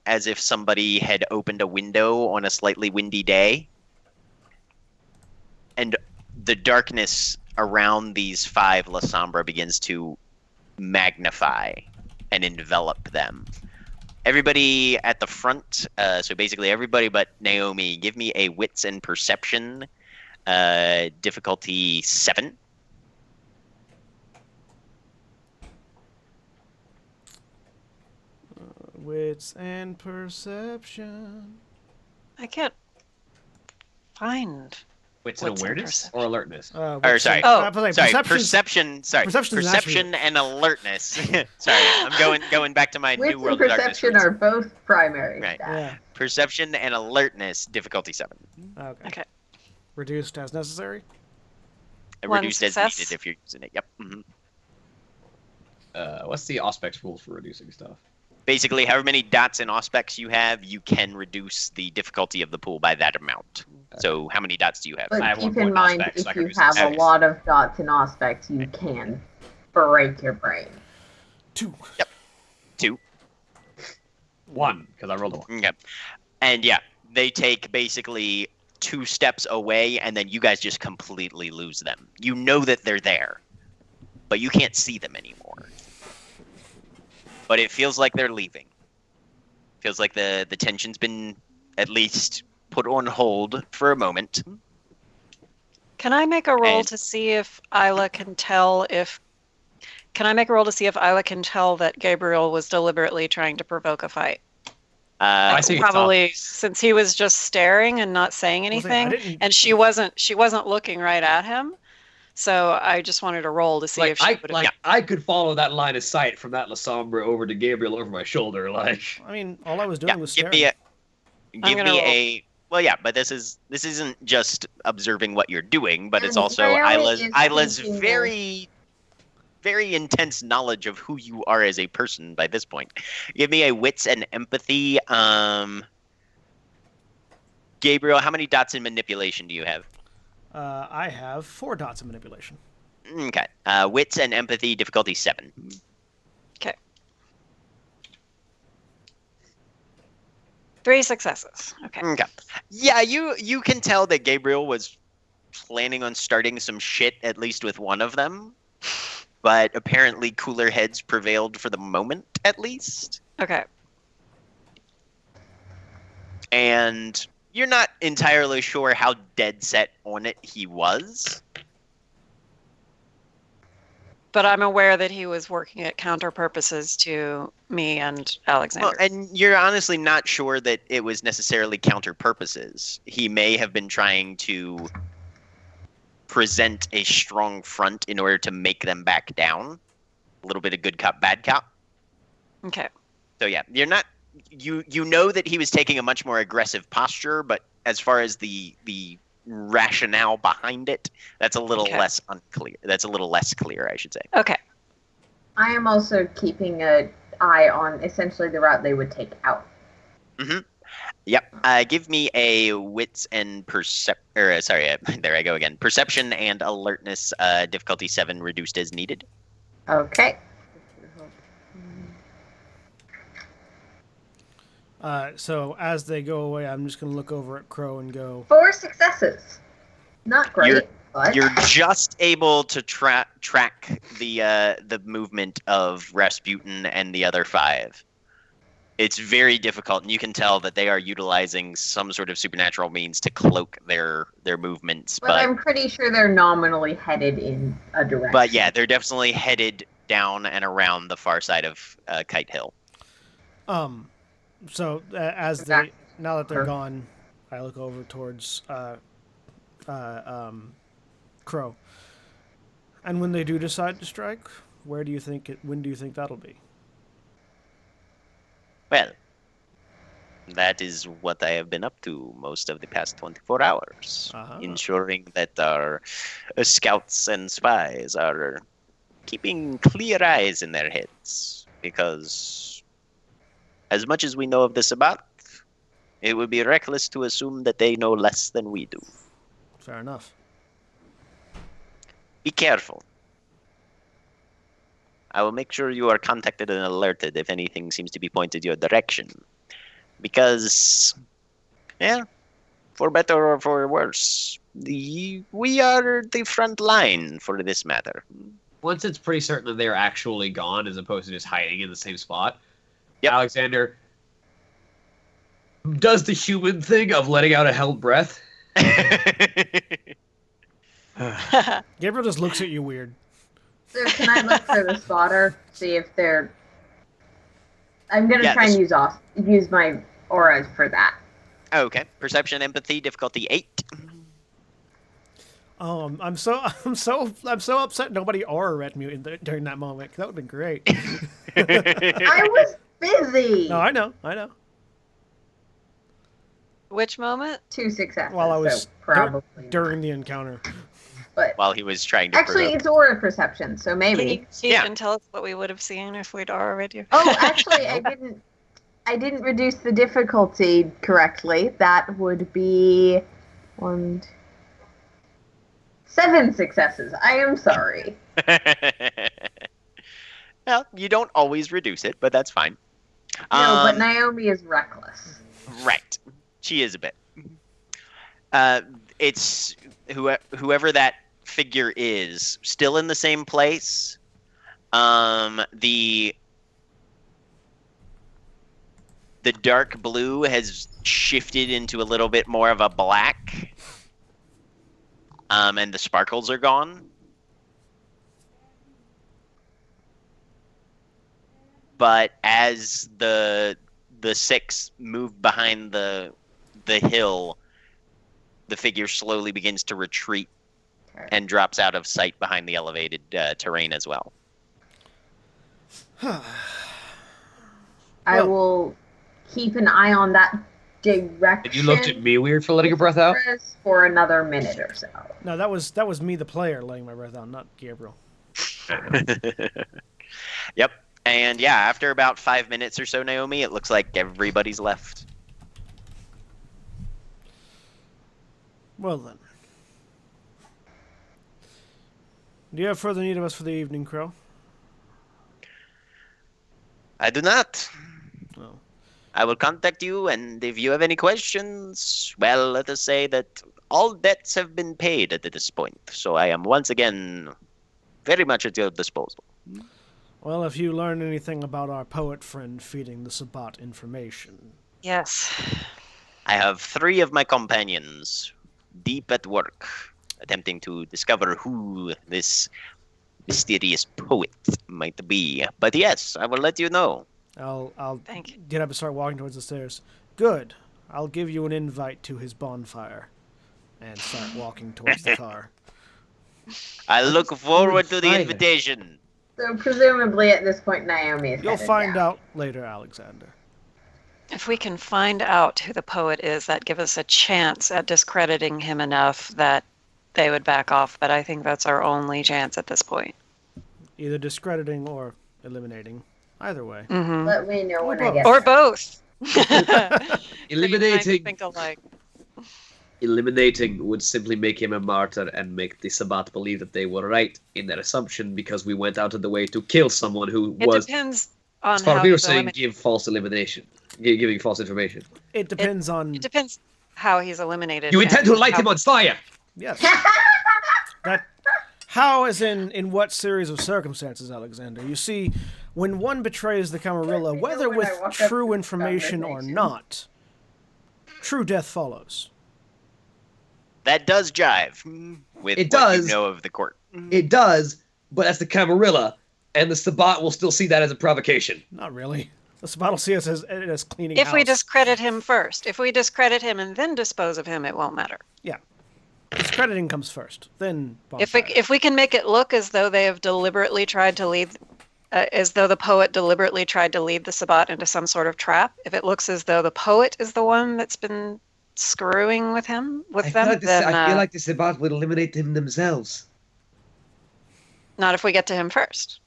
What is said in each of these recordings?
as if somebody had opened a window on a slightly windy day. And the darkness around these 5 La Sombra begins to magnify and envelop them. Everybody at the front, so basically everybody but Naomi, give me a wits and perception, difficulty 7. Wits and perception. I can't find Wits and awareness or alertness? Or sorry, perception. Sorry, perception and alertness. Sorry, I'm going back to my Wits New World and of Darkness. perception are both primary. Right. stats. Yeah. Perception and alertness, difficulty 7. Okay. Okay. Reduced as necessary. One Reduced as success. needed if you're using it. Yep. What's the Auspex rules for reducing stuff? Basically, however many dots and auspex you have, you can reduce the difficulty of the pool by that amount. So how many dots do you have? But I have keep 1 in point mind, Auspex, so I if can you reduce have a it. lot of dots and aspects, you can break your brain. 2. Yep. 2. 1, because I rolled a 1. Okay. And yeah, they take basically 2 steps away, and then you guys just completely lose them. You know that they're there, but you can't see them anymore. But it feels like they're leaving. Feels like the tension's been at least put on hold for a moment. Can I make a roll And- to see if Isla can tell if... Can I make a roll to see if Isla can tell that Gabriel was deliberately trying to provoke a fight? I see. Probably since he was just staring and not saying anything, and she wasn't looking right at him. So I just wanted to roll to see if she would have... I could follow that line of sight from that La Sombra over to Gabriel over my shoulder. Like, I mean, all I was doing was staring. Give gonna me roll. a. Well, yeah, but this isn't just observing what you're doing, but it's And also Riley Isla's is thinking very, very intense knowledge of who you are as a person by this point. Give me a wits and empathy. Gabriel, how many dots in manipulation do you have? I have 4 dots of manipulation. Okay. Wits and empathy, difficulty 7. Okay. 3 successes. Okay. Okay. Yeah, you can tell that Gabriel was planning on starting some shit, at least with one of them. But apparently cooler heads prevailed for the moment, at least. Okay. And you're not entirely sure how dead set on it he was. But I'm aware that he was working at counter purposes to me and Alexander. Well, and you're honestly not sure that it was necessarily counter purposes. He may have been trying to present a strong front in order to make them back down. A little bit of good cop, bad cop. Okay. So yeah, you're not. You know that he was taking a much more aggressive posture, but as far as the rationale behind it, that's a little less unclear. That's a little less clear, I should say. Okay. I am also keeping an eye on essentially the route they would take out. Mm-hmm. Yep. Give me a wits and there I go again. Perception and alertness, difficulty 7, reduced as needed. Okay. So as they go away, I'm just going to look over at Crow and go... 4 successes. Not great, but... You're just able to track the movement of Rasputin and the other 5. It's very difficult, and you can tell that they are utilizing some sort of supernatural means to cloak their movements. But I'm pretty sure they're nominally headed in a direction. But yeah, they're definitely headed down and around the far side of Kite Hill. So now that they're gone, I look over towards Crow. And when they do decide to strike, when do you think that'll be? Well, that is what I have been up to most of the past 24 hours. Ensuring that our scouts and spies are keeping clear eyes in their heads. Because as much as we know of the Sabbath, it would be reckless to assume that they know less than we do. Fair enough. Be careful. I will make sure you are contacted and alerted if anything seems to be pointed your direction. Because, yeah, for better or for worse, we are the front line for this matter. Once it's pretty certain that they're actually gone as opposed to just hiding in the same spot, yep. Alexander does the human thing of letting out a held breath. Gabriel just looks at you weird. So can I look for the spotter? See if they're... I'm going to try and use my aura for that. Okay. Perception, empathy, difficulty 8. I'm so upset nobody aura read me during that moment. That would have been great. I was busy. No, I know. Which moment? 2 successes. While I was probably during the encounter. But while he was trying to actually, it's aura perception, so maybe. Can you tell us what we would have seen if we'd aura read you? Oh, actually, I didn't reduce the difficulty correctly. That would be 7 successes. I am sorry. Well, you don't always reduce it, but that's fine. No, but Naomi is reckless. Right. She is a bit. It's whoever that figure is, still in the same place. The dark blue has shifted into a little bit more of a black. And the sparkles are gone. But as the 6 move behind the hill, the figure slowly begins to retreat and drops out of sight behind the elevated terrain as well. I will keep an eye on that direction. And you looked at me weird for letting your breath out? For another minute or so. No, that was me, the player, letting my breath out, not Gabriel. Yep. And yeah, after about 5 minutes or so, Naomi, it looks like everybody's left. Well then. Do you have further need of us for the evening, Crow? I do not. Oh. I will contact you, and if you have any questions, well, let us say that all debts have been paid at this point. So I am once again very much at your disposal. Well, if you learn anything about our poet friend feeding the Sabbat information. Yes. I have 3 of my companions deep at work, attempting to discover who this mysterious poet might be. But yes, I will let you know. I'll Thank you. get up and start walking towards the stairs. Good. I'll give you an invite to his bonfire. And start walking towards the car. I look forward to the invitation. So presumably at this point, Naomi is You'll find out later, Alexander. If we can find out who the poet is, that give us a chance at discrediting him enough that they would back off. But I think that's our only chance at this point. Either discrediting or eliminating. Either way. Mm-hmm. Let me know when I get or there. both. Eliminating. Think alike. Eliminating would simply make him a martyr and make the Sabbat believe that they were right in their assumption because we went out of the way to kill someone who was. It depends on as far how as we were saying, give false elimination, giving false information. It depends on. It depends how he's eliminated. You intend to light him on fire. Yes. How is in what series of circumstances, Alexander? You see, when one betrays the Camarilla, whether with true information or not, true death follows. That does jive with what you know of the court. It does, but that's the Camarilla, and the Sabbat will still see that as a provocation. Not really. The Sabbat will see us as cleaning If house. we discredit him first. If we discredit him and then dispose of him, it won't matter. Yeah. Discrediting comes first, then bonfire. If we can make it look as though they have deliberately tried to lead, as though the poet deliberately tried to lead the Sabbat into some sort of trap, if it looks as though the poet is the one that's been screwing with them, then I feel like the Sabbat would eliminate him themselves. Not if we get to him first.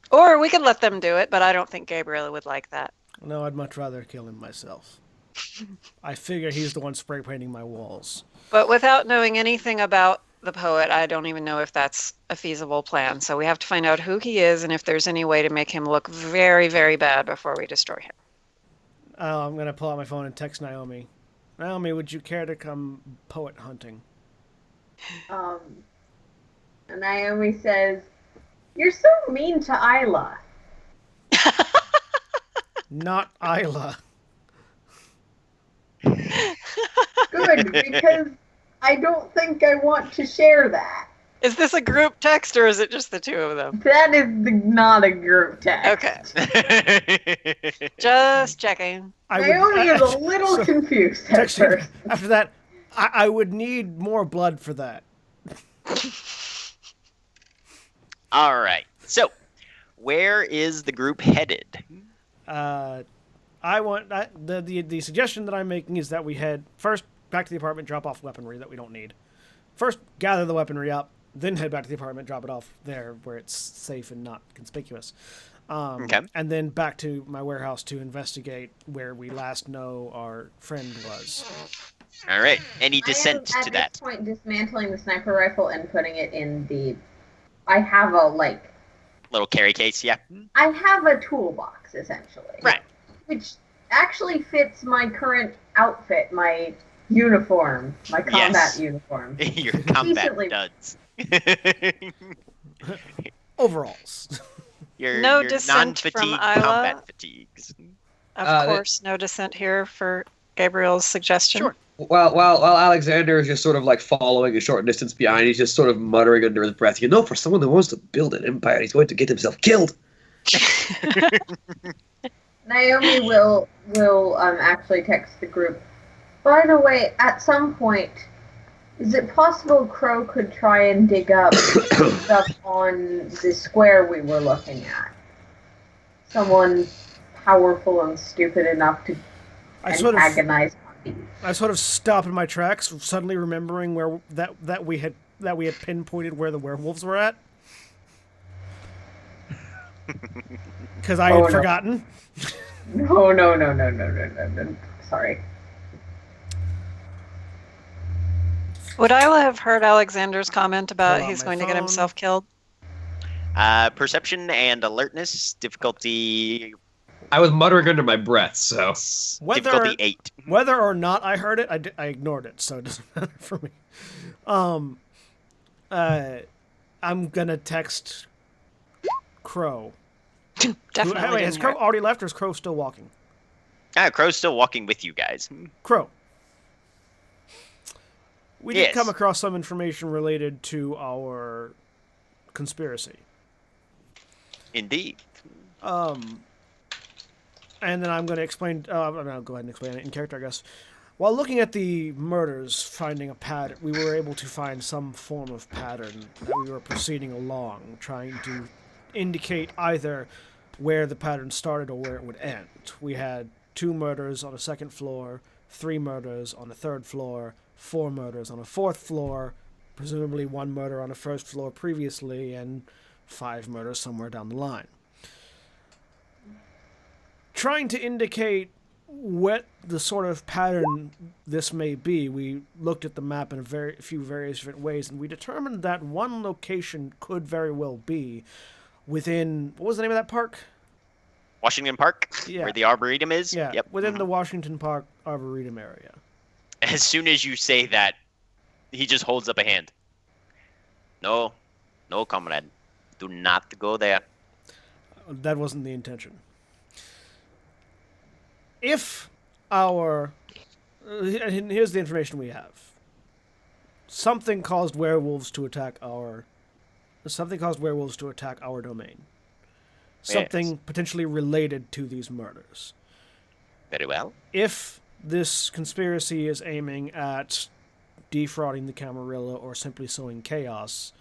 Or we could let them do it, but I don't think Gabriel would like that. No, I'd much rather kill him myself. I figure he's the one spray painting my walls. But without knowing anything about the poet, I don't even know if that's a feasible plan. So we have to find out who he is and if there's any way to make him look very, very bad before we destroy him. I'm going to pull out my phone and text Naomi. Naomi, would you care to come poet hunting? And Naomi says, "You're so mean to Isla." Not Isla. Good, because I don't think I want to share that. Is this a group text or is it just the two of them? That is not a group text. Okay. Just checking. Naomi is a little confused at first. After that, I would need more blood for that. All right. So, where is the group headed? I want the suggestion that I'm making is that we head first back to the apartment, drop off weaponry that we don't need. First, gather the weaponry up, then head back to the apartment, drop it off there where it's safe and not conspicuous. Okay. And then back to my warehouse to investigate where we last know our friend was. All right. Any dissent to that? At this point, dismantling the sniper rifle and putting it in the... I have a, little carry case, yeah. I have a toolbox, essentially. Right. Which actually fits my current outfit, my uniform, my combat uniform. Your combat duds. Overalls. Your dissent from non-fatigue Isla. combat fatigues. Of course, no dissent here for Gabriel's suggestion. Sure. While Alexander is just sort of following a short distance behind, he's just sort of muttering under his breath, for someone who wants to build an empire, he's going to get himself killed. Naomi will actually text the group. By the way, at some point, is it possible Crow could try and dig up stuff on the square we were looking at? Someone powerful and stupid enough to antagonize. I sort of stop in my tracks, suddenly remembering where that we had pinpointed where the werewolves were at, because I had forgotten. No. Sorry. Would Isla have heard Alexander's comment about he's going to get himself killed? Perception and alertness, difficulty... I was muttering under my breath, so... difficulty 8. Whether or not I heard it, I ignored it, so it doesn't matter for me. I'm gonna text Crow. Definitely. Has Crow already left, or is Crow still walking? Crow's still walking with you guys. Crow. We did come across some information related to our conspiracy. Indeed. And then I'm going to explain... I'll go ahead and explain it in character, I guess. While looking at the murders, finding a pattern, we were able to find some form of pattern that we were proceeding along, trying to indicate either where the pattern started or where it would end. We had 2 murders on a 2nd floor, 3 murders on a 3rd floor, 4 murders on a 4th floor, presumably 1 murder on a 1st floor previously, and 5 murders somewhere down the line. Trying to indicate what the sort of pattern this may be, we looked at the map in a few various different ways, and we determined that one location could very well be within... What was the name of that park? Washington Park? Yeah. Where the Arboretum is? Yeah, yep. Within the Washington Park Arboretum area. As soon as you say that, he just holds up a hand. No, comrade. Do not go there. That wasn't the intention. If our... here's the information we have. Something caused werewolves to attack our domain. Something potentially related to these murders. Very well. If this conspiracy is aiming at defrauding the Camarilla or simply sowing chaos,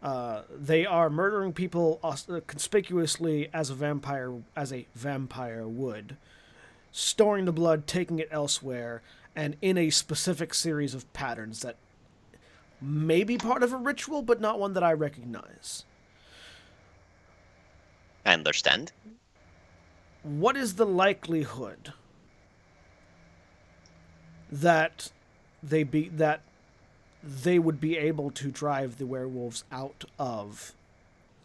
they are murdering people conspicuously as a vampire would, storing the blood, taking it elsewhere, and in a specific series of patterns that may be part of a ritual, but not one that I recognize. I understand. What is the likelihood that they would be able to drive the werewolves out of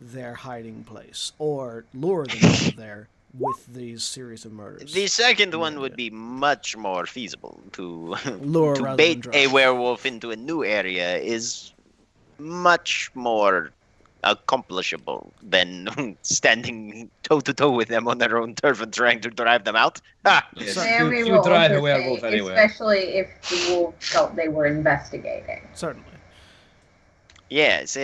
their hiding place, or lure them out of there with these series of murders. The second one would be much more feasible. To Lure to rather bait than a drive. werewolf into a new area is much more accomplishable than standing toe to toe with them on their own turf and trying to drive them out. Ha! Yes, Naomi you will drive a also werewolf say, anywhere. especially if the wolves felt they were investigating. Certainly. Yes,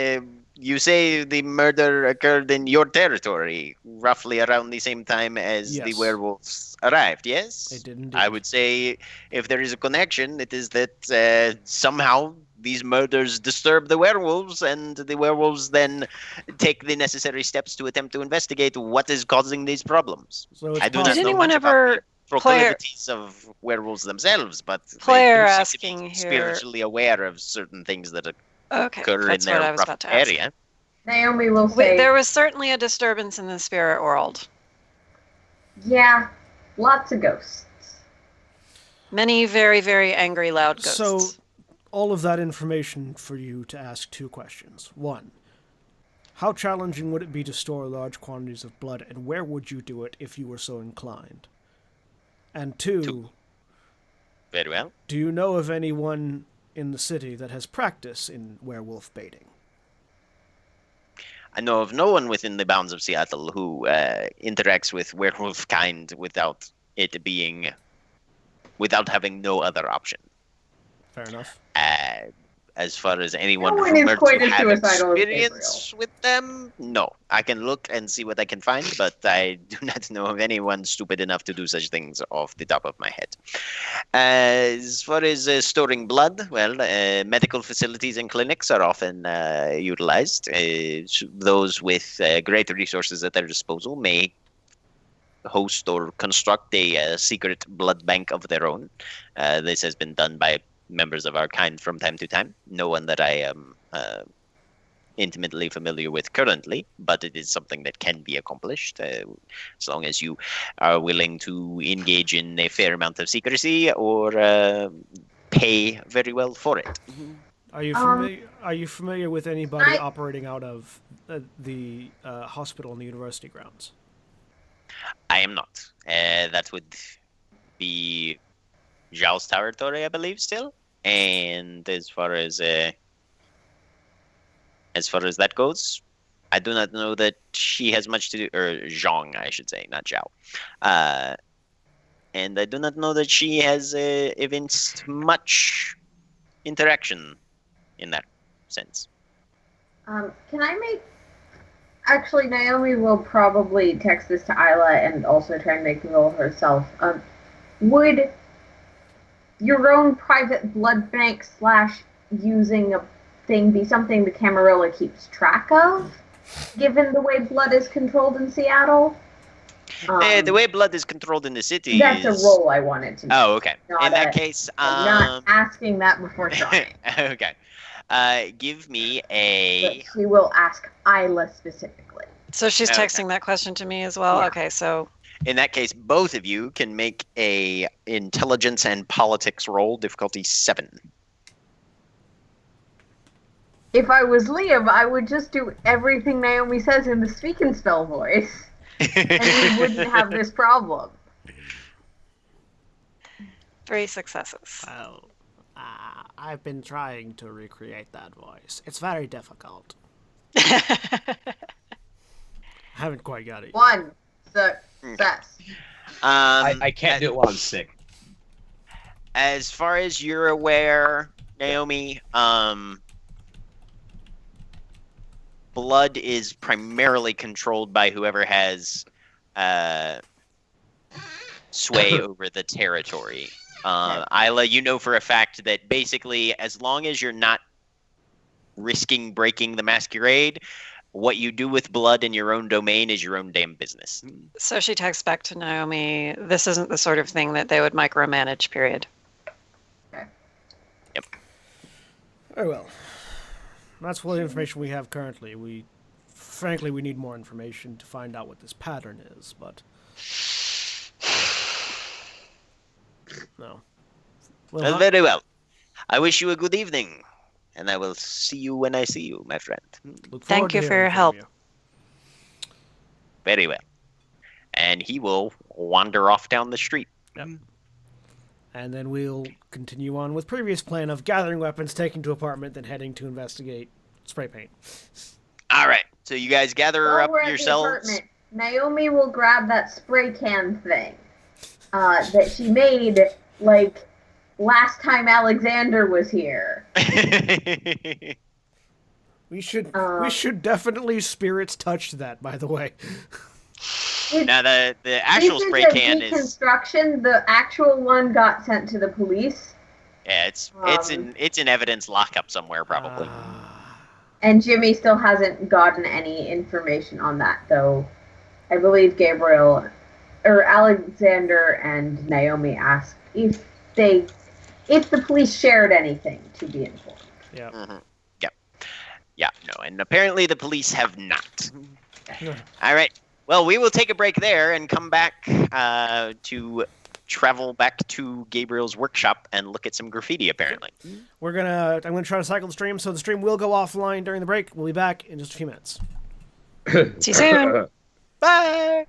you say the murder occurred in your territory, roughly around the same time as the Yes. werewolves arrived, yes? It did indeed. I would say if there is a connection, it is that somehow these murders disturb the werewolves, and the werewolves then take the necessary steps to attempt to investigate what is causing these problems. So it's I do not possible. Did know anyone much about ever the proclivities of werewolves themselves, but Player they do seem to asking be here- spiritually aware of certain things that Okay, occur in that's their what I was rough about to ask. area. Naomi will say, There was certainly a disturbance in the spirit world. yeah, lots of ghosts. Many very, very angry, loud ghosts. So, all of that information for you to ask two questions. One, how challenging would it be to store large quantities of blood, and where would you do it if you were so inclined? And two, Very well. do you know of anyone in the city that has practice in werewolf baiting? I know of no one within the bounds of Seattle who interacts with werewolf kind without having no other option. Fair enough. As far as anyone No one is rumored quite to as have suicidal as experience with them, no. I can look and see what I can find, but I do not know of anyone stupid enough to do such things off the top of my head. As far as storing blood, well, medical facilities and clinics are often utilized. Those with greater resources at their disposal may host or construct a secret blood bank of their own. This has been done by members of our kind from time to time. No one that I am intimately familiar with currently, but it is something that can be accomplished as long as you are willing to engage in a fair amount of secrecy or pay very well for it. Are you familiar with anybody operating out of the hospital and the university grounds? I am not. That would be Zhao's territory, I believe, still. And as far as that goes, I do not know that she has much to do, or Zhang, I should say, not Zhao. And I do not know that she has evinced much interaction in that sense. Can I make... Actually, Naomi will probably text this to Isla and also try and make the roll herself. Would your own private blood bank / using a thing be something the Camarilla keeps track of, given the way blood is controlled in Seattle? The way blood is controlled in the city That's a roll I wanted to make. Oh, okay. In that case, I'm not asking that before trying. Okay. Give me a... But she will ask Isla specifically. So she's texting that question to me as well? Yeah. Okay, so... In that case, both of you can make a intelligence and politics roll, difficulty 7. If I was Liam, I would just do everything Naomi says in the speak and spell voice, and we wouldn't have this problem. 3 successes. Well, I've been trying to recreate that voice. It's very difficult. I haven't quite got it. 1 success. I can't do it while I'm sick. As far as you're aware, Naomi, blood is primarily controlled by whoever has sway over the territory. Isla, you know for a fact that basically as long as you're not risking breaking the masquerade, what you do with blood in your own domain is your own damn business. So she texts back to Naomi, this isn't the sort of thing that they would micromanage, period. Okay. Yep. Very well. That's all the information we have currently. Frankly, we need more information to find out what this pattern is, but... No. Well, very well. I wish you a good evening, and I will see you when I see you, my friend. Look forward Thank to you for hearing your from help. you. Very well. And he will wander off down the street. Yep. And then we'll continue on with previous plan of gathering weapons, taking to apartment, then heading to investigate spray paint. All right. So you guys gather While up we're at the yourselves. apartment, Naomi will grab that spray can thing that she made like last time Alexander was here. We should definitely spirits touch that, by the way. Now the actual spray can is deconstruction. The actual one got sent to the police. Yeah, it's in evidence lockup somewhere probably. And Jimmy still hasn't gotten any information on that, though. I believe Gabriel or Alexander and Naomi asked if the police shared anything to be informed. Yeah. Mm-hmm. Yeah, no, and apparently the police have not. All right. Well, we will take a break there and come back to travel back to Gabriel's workshop and look at some graffiti, apparently. I'm gonna try to cycle the stream, so the stream will go offline during the break. We'll be back in just a few minutes. See you soon. Bye!